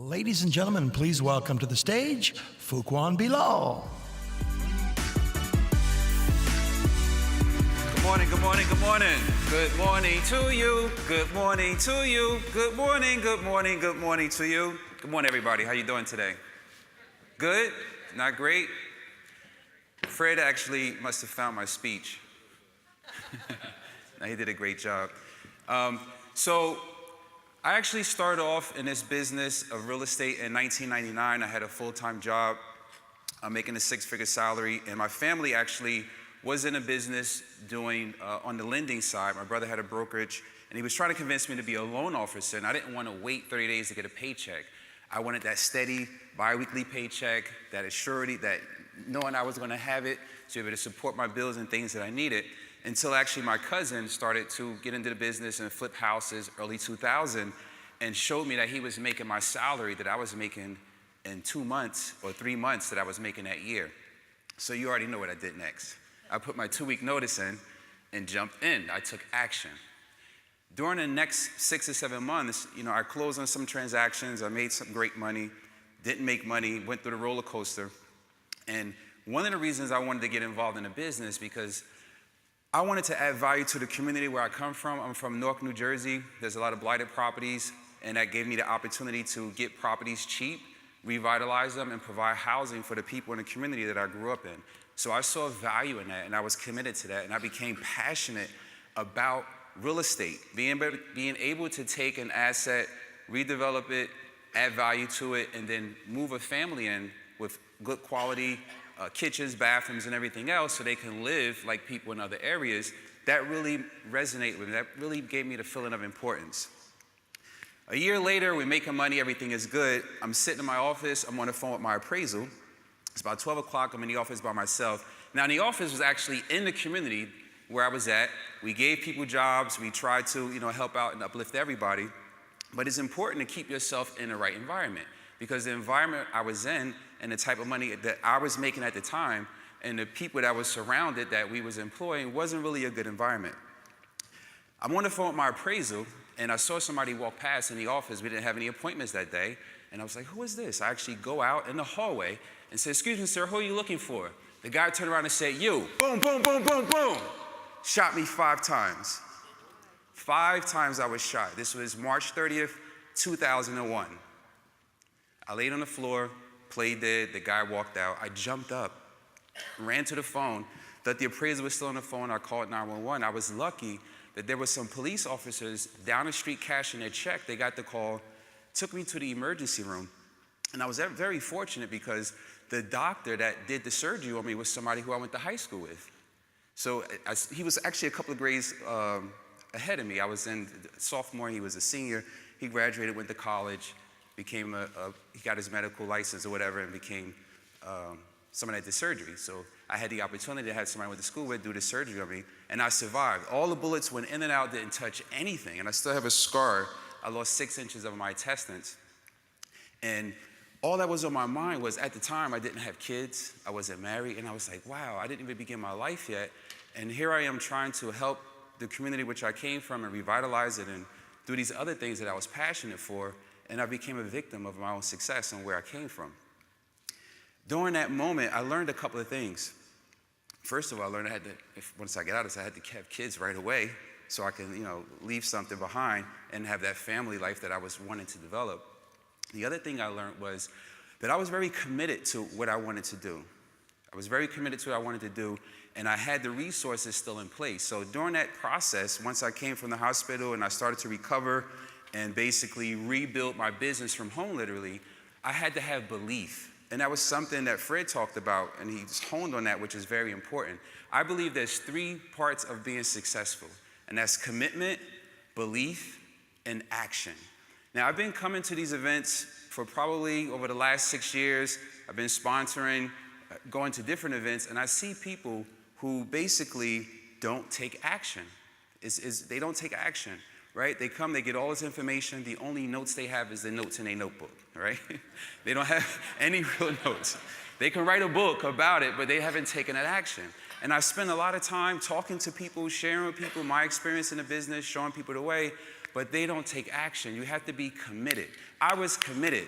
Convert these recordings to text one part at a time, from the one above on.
Ladies and gentlemen, please welcome to the stage, Fuquan Bilal. Good morning, good morning, good morning. Good morning to you. Good morning to you. Good morning, good morning, good morning to you. Good morning, everybody. How you doing today? Good? Not great? Fred actually must have found my speech. He did a great job. So I actually started off in this business of real estate in 1999. I had a full-time job. I'm making a six-figure salary, and my family actually was in a business doing on the lending side. My brother had a brokerage, and he was trying to convince me to be a loan officer, and I didn't want to wait 30 days to get a paycheck. I wanted that steady, bi-weekly paycheck, that assurity, that knowing I was going to have it to be able to support my bills and things that I needed, until actually my cousin started to get into the business and flip houses early 2000 and showed me that he was making my salary that I was making in 2 months or 3 months that I was making that year. So you already know what I did next. I put my 2-week notice in and jumped in. I took action. During the next 6 or 7 months, I closed on some transactions. I made some great money, didn't make money, went through the roller coaster. And one of the reasons I wanted to get involved in the business because I wanted to add value to the community where I come from. I'm from Newark, New Jersey. There's a lot of blighted properties, and that gave me the opportunity to get properties cheap, revitalize them, and provide housing for the people in the community that I grew up in. So I saw value in that, and I was committed to that, and I became passionate about real estate, being able to take an asset, redevelop it, add value to it, and then move a family in with good quality kitchens, bathrooms, and everything else so they can live like people in other areas. That really resonated with me. That really gave me the feeling of importance. A year later, we're making money, everything is good. I'm sitting in my office, I'm on the phone with my appraisal. It's about 12 o'clock, I'm in the office by myself. Now, the office was actually in the community where I was at. We gave people jobs, we tried to help out and uplift everybody. But it's important to keep yourself in the right environment, because the environment I was in and the type of money that I was making at the time and the people that was surrounded that we was employing wasn't really a good environment. I'm on the phone with my appraisal, and I saw somebody walk past in the office. We didn't have any appointments that day, and I was like, who is this? I actually go out in the hallway and say, excuse me, sir, who are you looking for? The guy turned around and said, you. Boom, boom, boom, boom, boom. Shot me 5 times. 5 times I was shot. This was March 30th, 2001. I laid on the floor, played dead, the guy walked out. I jumped up, ran to the phone, thought the appraiser was still on the phone. I called 911. I was lucky that there were some police officers down the street cashing their check. They got the call, took me to the emergency room. And I was very fortunate because the doctor that did the surgery on me was somebody who I went to high school with. So he was actually a couple of grades ahead of me. I was in sophomore, he was a senior. He graduated, went to college, became he got his medical license or whatever, and became someone that did surgery. So I had the opportunity to have somebody I went to school with do the surgery on me, and I survived. All the bullets went in and out, didn't touch anything, and I still have a scar. I lost 6 inches of my intestines. And all that was on my mind was, at the time, I didn't have kids, I wasn't married, and I was like, wow, I didn't even begin my life yet. And here I am trying to help the community which I came from and revitalize it and do these other things that I was passionate for. And I became a victim of my own success and where I came from. During that moment, I learned a couple of things. First of all, I learned once I get out of this, I had to have kids right away so I can, leave something behind and have that family life that I was wanting to develop. The other thing I learned was that I was very committed to what I wanted to do. I was very committed to what I wanted to do, and I had the resources still in place. So during that process, once I came from the hospital and I started to recover and basically rebuild my business from home, literally, I had to have belief. And that was something that Fred talked about, and he honed on that, which is very important. I believe there's 3 parts of being successful, and that's commitment, belief, and action. Now, I've been coming to these events for probably over the last 6 years. I've been sponsoring, going to different events, and I see people who basically don't take action. They don't take action. Right? They come, they get all this information. The only notes they have is the notes in their notebook, right? They don't have any real notes. They can write a book about it, but they haven't taken that action. And I spend a lot of time talking to people, sharing with people my experience in the business, showing people the way, but they don't take action. You have to be committed. I was committed.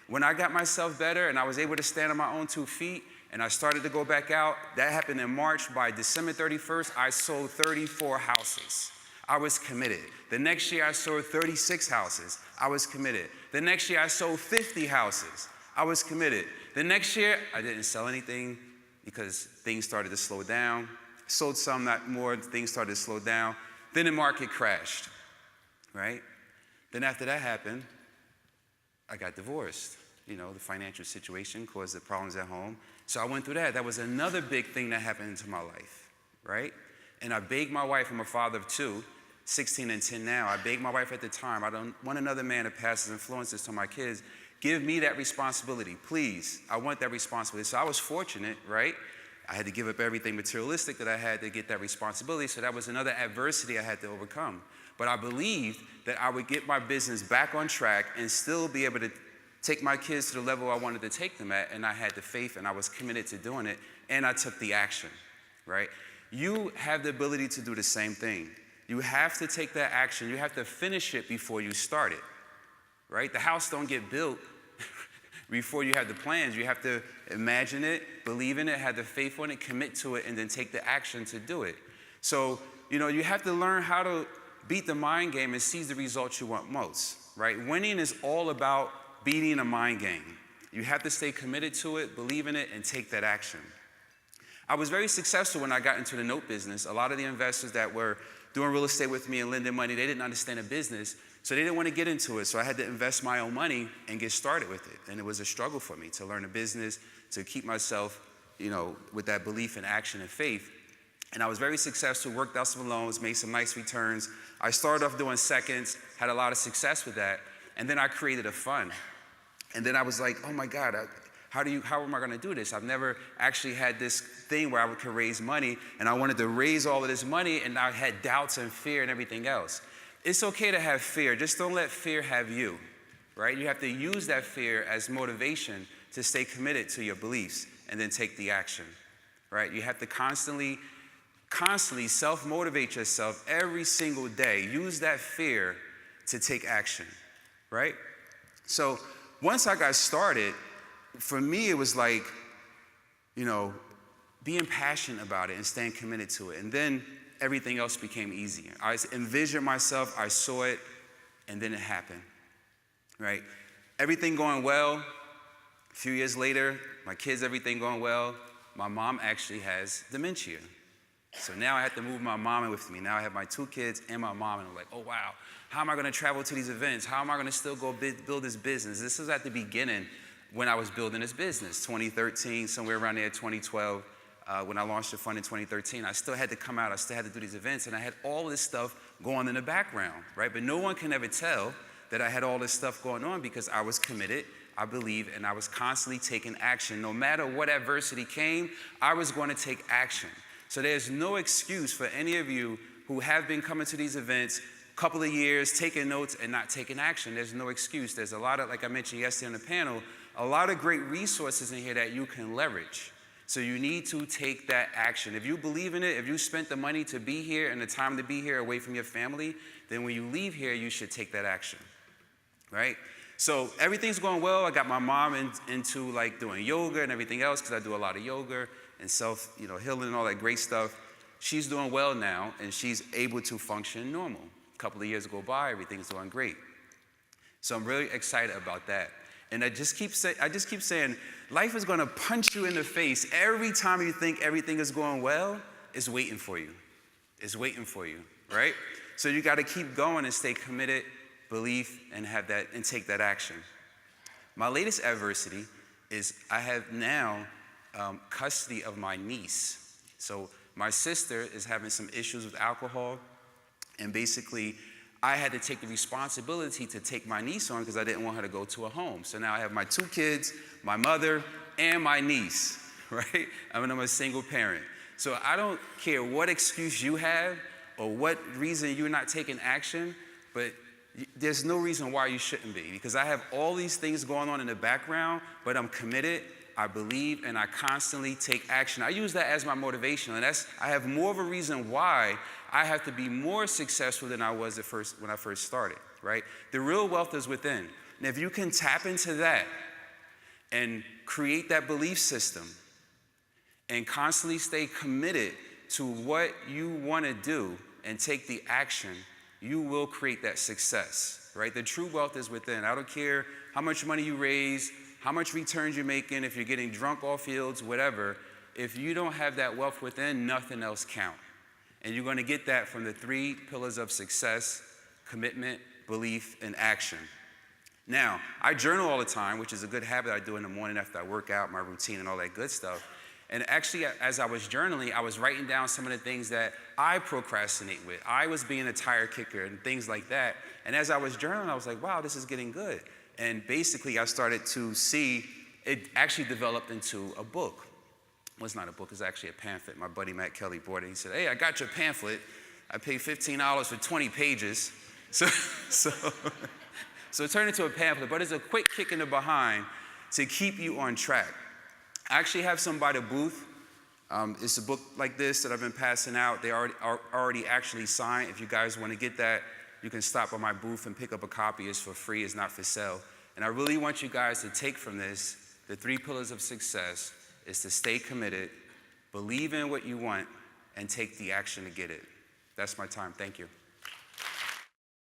When I got myself better and I was able to stand on my own 2 feet and I started to go back out, that happened in March. By December 31st, I sold 34 houses. I was committed. The next year I sold 36 houses. I was committed. The next year I sold 50 houses. I was committed. The next year I didn't sell anything because things started to slow down. Sold some, not more, things started to slow down. Then the market crashed, right? Then after that happened, I got divorced. You know, the financial situation caused the problems at home. So I went through that. That was another big thing that happened into my life, right? And I begged my wife, I'm a father of 2, 16 and 10 now. I begged my wife at the time, I don't want another man to pass his influences to my kids. Give me that responsibility, please. I want that responsibility. So I was fortunate, right? I had to give up everything materialistic that I had to get that responsibility. So that was another adversity I had to overcome. But I believed that I would get my business back on track and still be able to take my kids to the level I wanted to take them at. And I had the faith and I was committed to doing it. And I took the action, right? You have the ability to do the same thing. You have to take that action. You have to finish it before you start it, right? The house don't get built before you have the plans. You have to imagine it, believe in it, have the faith in it, commit to it, and then take the action to do it. So, you know, you have to learn how to beat the mind game and seize the results you want most, right? Winning is all about beating a mind game. You have to stay committed to it, believe in it, and take that action. I was very successful when I got into the note business. A lot of the investors that were doing real estate with me and lending money, they didn't understand the business, so they didn't want to get into it. So I had to invest my own money and get started with it. And it was a struggle for me to learn the business, to keep myself, you know, with that belief and action and faith. And I was very successful, worked out some loans, made some nice returns. I started off doing seconds, had a lot of success with that. And then I created a fund. And then I was like, oh my God, how am I gonna do this? I've never actually had this thing where I could raise money, and I wanted to raise all of this money, and I had doubts and fear and everything else. It's okay to have fear, just don't let fear have you, right? You have to use that fear as motivation to stay committed to your beliefs and then take the action, right? You have to constantly self-motivate yourself every single day. Use that fear to take action, right? So once I got started, for me, it was like, you know, being passionate about it and staying committed to it. And then everything else became easier. I envisioned myself, I saw it, and then it happened, right? Everything going well. A few years later, my kids, everything going well. My mom actually has dementia. So now I have to move my mom in with me. Now I have my 2 kids and my mom, and I'm like, oh, wow. How am I going to travel to these events? How am I going to still go build this business? This is at the beginning when I was building this business, 2013, somewhere around there, 2012. When I launched the fund in 2013, I still had to come out. I still had to do these events, and I had all this stuff going in the background, right? But no one can ever tell that I had all this stuff going on because I was committed, I believed, and I was constantly taking action. No matter what adversity came, I was going to take action. So there's no excuse for any of you who have been coming to these events a couple of years, taking notes and not taking action. There's no excuse. There's a lot of, like I mentioned yesterday on the panel, a lot of great resources in here that you can leverage. So you need to take that action. If you believe in it, if you spent the money to be here and the time to be here away from your family, then when you leave here, you should take that action, right? So everything's going well. I got my mom into like doing yoga and everything else because I do a lot of yoga and healing and all that great stuff. She's doing well now, and she's able to function normal. A couple of years go by, everything's doing great. So I'm really excited about that. And I just keep saying, life is going to punch you in the face every time you think everything is going well. It's waiting for you. It's waiting for you, right? So you got to keep going and stay committed, believe, and have that and take that action. My latest adversity is I have now custody of my niece. So my sister is having some issues with alcohol, and basically I had to take the responsibility to take my niece on because I didn't want her to go to a home. So now I have my 2 kids, my mother, and my niece, right? I'm a single parent. So I don't care what excuse you have or what reason you're not taking action, but there's no reason why you shouldn't be, because I have all these things going on in the background, but I'm committed, I believe, and I constantly take action. I use that as my motivation, and I have more of a reason why I have to be more successful than I was when I first started, right? The real wealth is within. And if you can tap into that, and create that belief system and constantly stay committed to what you want to do and take the action, you will create that success, right? The true wealth is within. I don't care how much money you raise, how much returns you're making, if you're getting drunk off fields, whatever. If you don't have that wealth within, nothing else counts. And you're going to get that from the 3 pillars of success: commitment, belief, and action. Now, I journal all the time, which is a good habit I do in the morning after I work out, my routine and all that good stuff. And actually, as I was journaling, I was writing down some of the things that I procrastinate with. I was being a tire kicker and things like that. And as I was journaling, I was like, wow, this is getting good. And basically, I started to see it actually developed into a book. Well, it's not a book, it's actually a pamphlet. My buddy Matt Kelly bought it. He said, hey, I got your pamphlet. I paid $15 for 20 pages. So it turned into a pamphlet, but it's a quick kick in the behind to keep you on track. I actually have some by the booth. It's a book like this that I've been passing out. They are already actually signed. If you guys want to get that, you can stop by my booth and pick up a copy. It's for free, it's not for sale. And I really want you guys to take from this, the 3 pillars of success is to stay committed, believe in what you want, and take the action to get it. That's my time. Thank you.